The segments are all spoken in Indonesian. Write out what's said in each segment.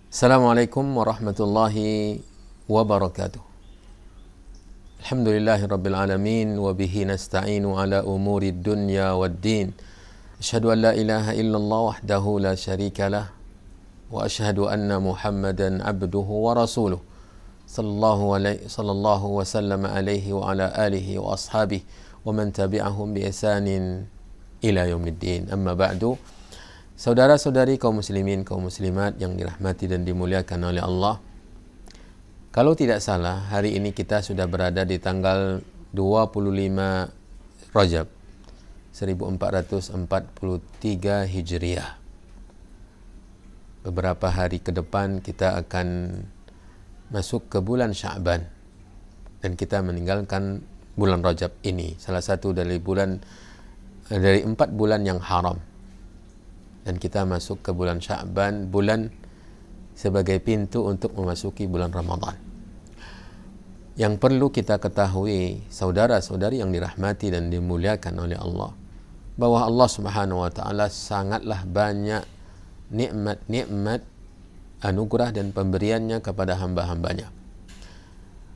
Assalamualaikum warahmatullahi wabarakatuh. Alhamdulillahi rabbil alamin wa bihi nasta'inu ala umuri dunya waddin. Asyhadu an la ilaha illallah wahdahu la syarika lah wa asyhadu anna Muhammadan abduhu wa rasuluh. Sallallahu wa sallam alaihi wa ala alihi wa ashabihi wa man tabi'ahum bi ihsanin ila yaumiddin. Amma ba'du. Saudara-saudari kaum muslimin, kaum muslimat yang dirahmati dan dimuliakan oleh Allah. Kalau tidak salah, hari ini kita sudah berada di tanggal 25 Rajab 1443 Hijriah. Beberapa hari ke depan kita akan masuk ke bulan Sya'ban dan kita meninggalkan bulan Rajab ini, salah satu dari 4 bulan yang haram. Dan kita masuk ke bulan Sya'ban, bulan sebagai pintu untuk memasuki bulan Ramadan. Yang perlu kita ketahui, saudara-saudari yang dirahmati dan dimuliakan oleh Allah, bahwa Allah Subhanahu wa taala sangatlah banyak nikmat-nikmat, anugerah dan pemberiannya kepada hamba-hambanya.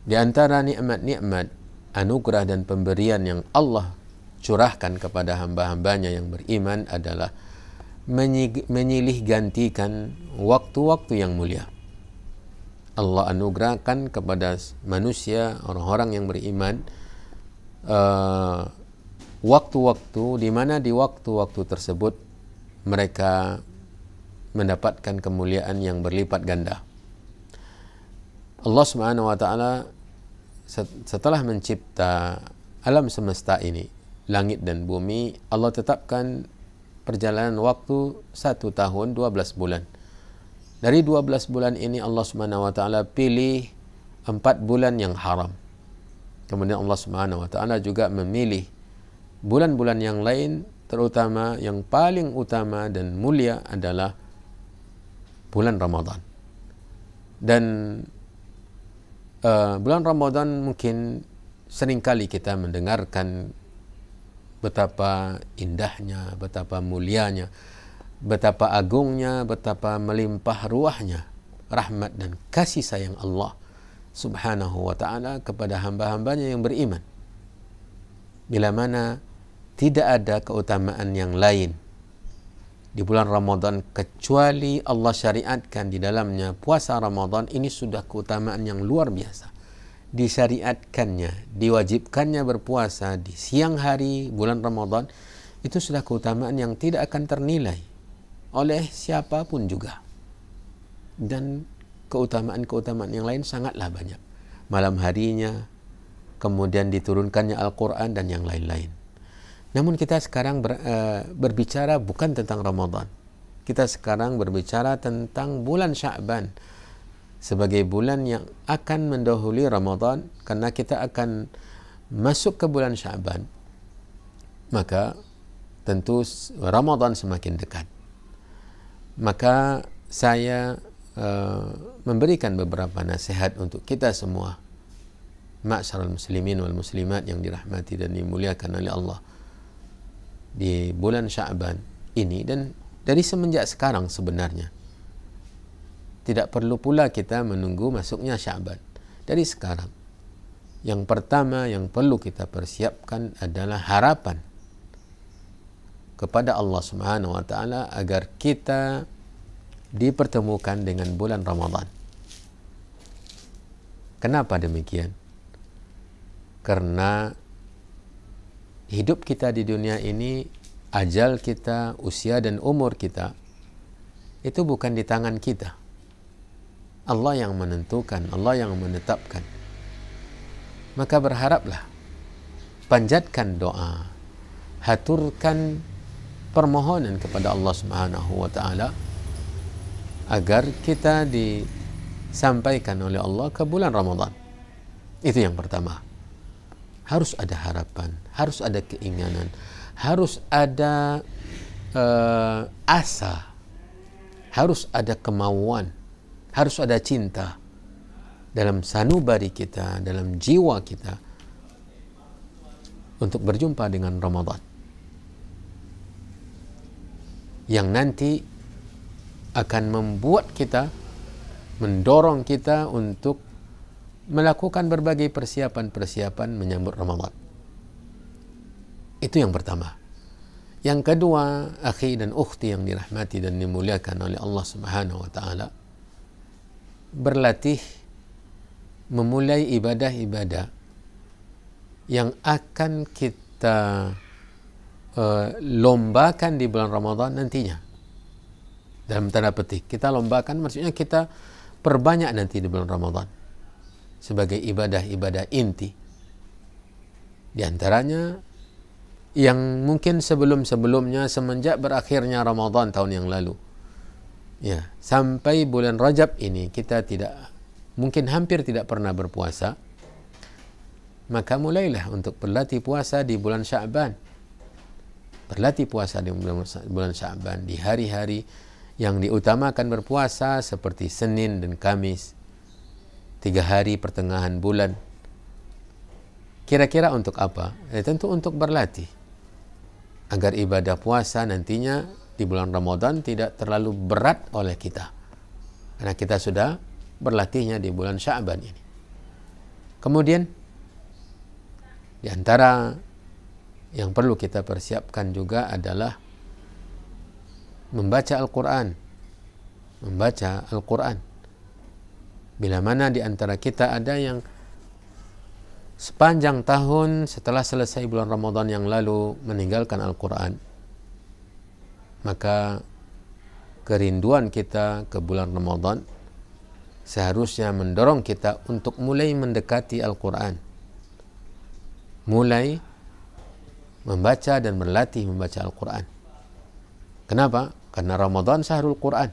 Di antara nikmat-nikmat, anugerah dan pemberian yang Allah curahkan kepada hamba-hambanya yang beriman adalah menyilih gantikan waktu-waktu yang mulia. Allah anugerahkan kepada manusia, orang-orang yang beriman, waktu-waktu di mana di waktu-waktu tersebut mereka mendapatkan kemuliaan yang berlipat ganda. Allah Subhanahu wa taala setelah mencipta alam semesta ini, langit dan bumi, Allah tetapkan perjalanan waktu 1 tahun 12 bulan. Dari 12 bulan ini Allah Subhanahu wa taala pilih 4 bulan yang haram. Kemudian Allah Subhanahu wa taala juga memilih bulan-bulan yang lain, terutama yang paling utama dan mulia adalah bulan Ramadan. Dan bulan Ramadan mungkin seringkali kita mendengarkan betapa indahnya, betapa mulianya, betapa agungnya, betapa melimpah ruahnya rahmat dan kasih sayang Allah Subhanahu wa ta'ala kepada hamba-hambanya yang beriman. Bila mana tidak ada keutamaan yang lain di bulan Ramadan kecuali Allah syariatkan di dalamnya puasa Ramadan, ini sudah keutamaan yang luar biasa. Disyariatkannya, diwajibkannya berpuasa di siang hari bulan Ramadan, itu sudah keutamaan yang tidak akan ternilai oleh siapapun juga. Dan keutamaan-keutamaan yang lain sangatlah banyak. Malam harinya, kemudian diturunkannya Al-Quran dan yang lain-lain. Namun kita sekarang berbicara bukan tentang Ramadan. Kita sekarang berbicara tentang bulan Sya'ban sebagai bulan yang akan mendahului Ramadan, karena kita akan masuk ke bulan Sya'ban, maka tentu Ramadan semakin dekat. Maka saya memberikan beberapa nasihat untuk kita semua, ma'syaral muslimin wal muslimat yang dirahmati dan dimuliakan oleh Allah, di bulan Sya'ban ini. Dan dari semenjak sekarang sebenarnya tidak perlu pula kita menunggu masuknya Sya'ban. Dari sekarang, yang pertama yang perlu kita persiapkan adalah harapan kepada Allah Subhanahu wa taala agar kita dipertemukan dengan bulan Ramadan. Kenapa demikian? Karena hidup kita di dunia ini, ajal kita, usia dan umur kita itu bukan di tangan kita. Allah yang menentukan, Allah yang menetapkan. Maka berharaplah, panjatkan doa, haturkan permohonan kepada Allah Subhanahu wa taala agar kita disampaikan oleh Allah ke bulan Ramadan. Itu yang pertama. Harus ada harapan, harus ada keinginan, harus ada asa, harus ada kemauan, harus ada cinta dalam sanubari kita, dalam jiwa kita untuk berjumpa dengan Ramadan yang nanti akan membuat kita mendorong kita untuk melakukan berbagai persiapan-persiapan menyambut Ramadan. Itu yang pertama. Yang kedua, akhi dan ukhti yang dirahmati dan dimuliakan oleh Allah Subhanahu wa taala, berlatih memulai ibadah-ibadah yang akan kita lombakan di bulan Ramadan nantinya. Dalam tanda petik, kita lombakan maksudnya kita perbanyak nanti di bulan Ramadan sebagai ibadah-ibadah inti. Di antaranya yang mungkin sebelum-sebelumnya, semenjak berakhirnya Ramadan tahun yang lalu, ya, sampai bulan Rajab ini kita mungkin hampir tidak pernah berpuasa, maka mulailah untuk berlatih puasa di bulan Sya'ban. Berlatih puasa di bulan Sya'ban, di hari-hari yang diutamakan berpuasa seperti Senin dan Kamis, 3 hari pertengahan bulan. Kira-kira untuk apa? Tentu untuk berlatih agar ibadah puasa nantinya di bulan Ramadan tidak terlalu berat oleh kita, karena kita sudah berlatihnya di bulan Sya'ban ini. Kemudian di antara yang perlu kita persiapkan juga adalah membaca Al-Quran. Membaca Al-Quran. Bila mana di antara kita ada yang sepanjang tahun setelah selesai bulan Ramadan yang lalu meninggalkan Al-Quran, maka kerinduan kita ke bulan Ramadan seharusnya mendorong kita untuk mulai mendekati Al-Quran, mulai membaca dan berlatih membaca Al-Quran. Kenapa? Karena Ramadan syahrul Quran.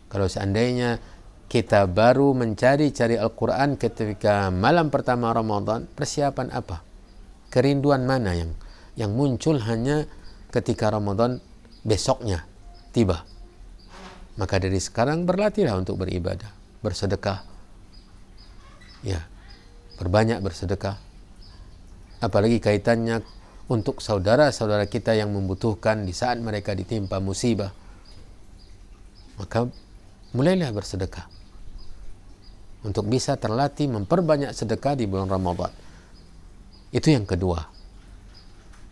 Kalau seandainya kita baru mencari-cari Al-Quran ketika malam pertama Ramadan, persiapan apa? Kerinduan mana yang muncul hanya ketika Ramadan besoknya tiba? Maka dari sekarang berlatihlah untuk beribadah, bersedekah. Ya, berbanyak bersedekah. Apalagi kaitannya untuk saudara-saudara kita yang membutuhkan di saat mereka ditimpa musibah. Maka mulailah bersedekah untuk bisa terlatih memperbanyak sedekah di bulan Ramadan. Itu yang kedua.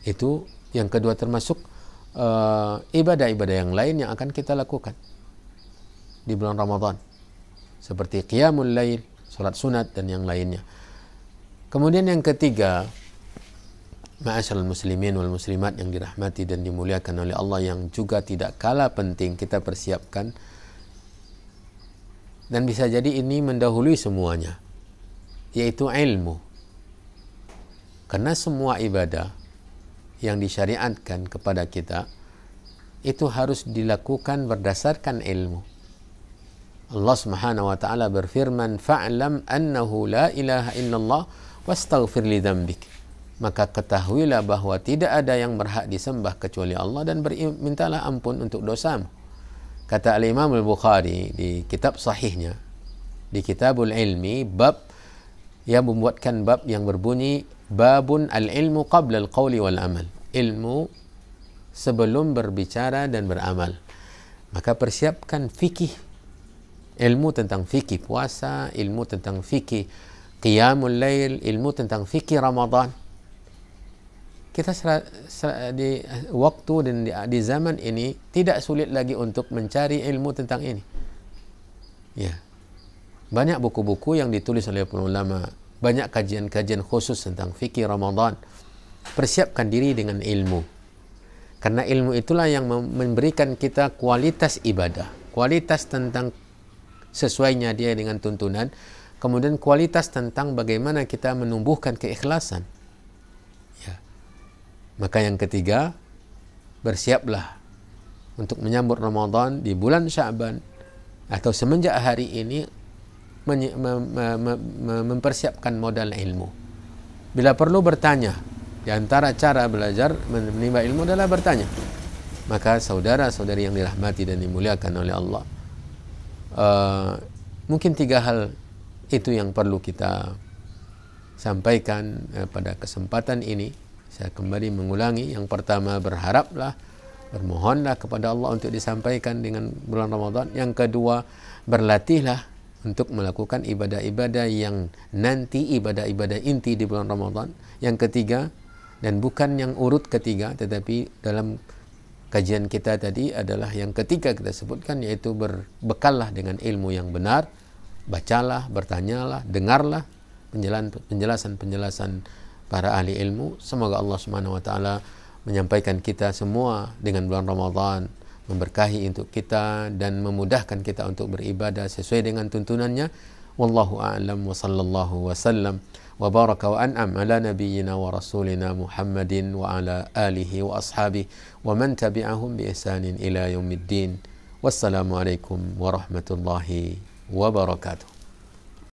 Itu yang kedua, termasuk ibadah-ibadah yang lain yang akan kita lakukan di bulan Ramadan, seperti qiyamul lail, salat sunat dan yang lainnya. Kemudian yang ketiga, ma'asyiral muslimin wal muslimat yang dirahmati dan dimuliakan oleh Allah, yang juga tidak kalah penting kita persiapkan, dan bisa jadi ini mendahului semuanya, yaitu ilmu. Karena semua ibadah yang disyariatkan kepada kita itu harus dilakukan berdasarkan ilmu. Allah Subhanahu wa taala berfirman, "Fa'lam annahu la ilaha illallah wastaghfir li dzambik." Maka ketahuilah bahwa tidak ada yang berhak disembah kecuali Allah, dan mintalah ampun untuk dosamu. Kata Al-Imam Al-Bukhari di kitab sahihnya, di Kitabul Ilmi, bab yang membuatkan bab yang berbunyi, babun al-ilmu qabla al-qawli wal amal. Ilmu sebelum berbicara dan beramal. Maka persiapkan fikih, ilmu tentang fikih puasa, ilmu tentang fikih qiyamul lail, ilmu tentang fikih Ramadan. Kita di waktu dan di zaman ini tidak sulit lagi untuk mencari ilmu tentang ini. Ya, banyak buku-buku yang ditulis oleh para ulama, banyak kajian-kajian khusus tentang fikih Ramadan. Persiapkan diri dengan ilmu, karena ilmu itulah yang memberikan kita kualitas ibadah, kualitas tentang sesuainya dia dengan tuntunan, kemudian kualitas tentang bagaimana kita menumbuhkan keikhlasan. Maka yang ketiga, bersiaplah untuk menyambut Ramadan di bulan Sya'ban, atau semenjak hari ini mempersiapkan modal ilmu. Bila perlu bertanya, di antara cara belajar menimba ilmu adalah bertanya. Maka saudara-saudari yang dirahmati dan dimuliakan oleh Allah, mungkin 3 hal itu yang perlu kita sampaikan pada kesempatan ini. Saya kembali mengulangi, yang pertama, berharaplah, bermohonlah kepada Allah untuk disampaikan dengan bulan Ramadan. Yang kedua, berlatihlah untuk melakukan ibadah-ibadah yang nanti ibadah-ibadah inti di bulan Ramadan. Yang ketiga, dan bukan yang urut ketiga, tetapi dalam kajian kita tadi adalah yang ketiga kita sebutkan, yaitu berbekallah dengan ilmu yang benar, bacalah, bertanyalah, dengarlah penjelasan-penjelasan para ahli ilmu. Semoga Allah Subhanahu wa taala menyampaikan kita semua dengan bulan Ramadan, memberkahi untuk kita dan memudahkan kita untuk beribadah sesuai dengan tuntunannya. Wallahu a'lam wa sallallahu wasallam wa baraka wa an'am ala nabiyyina wa rasulina Muhammadin wa ala alihi wa ashabihi wa man tabi'ahum bi ihsanin ila yaumiddin. Wassalamu alaikum warahmatullahi wabarakatuh.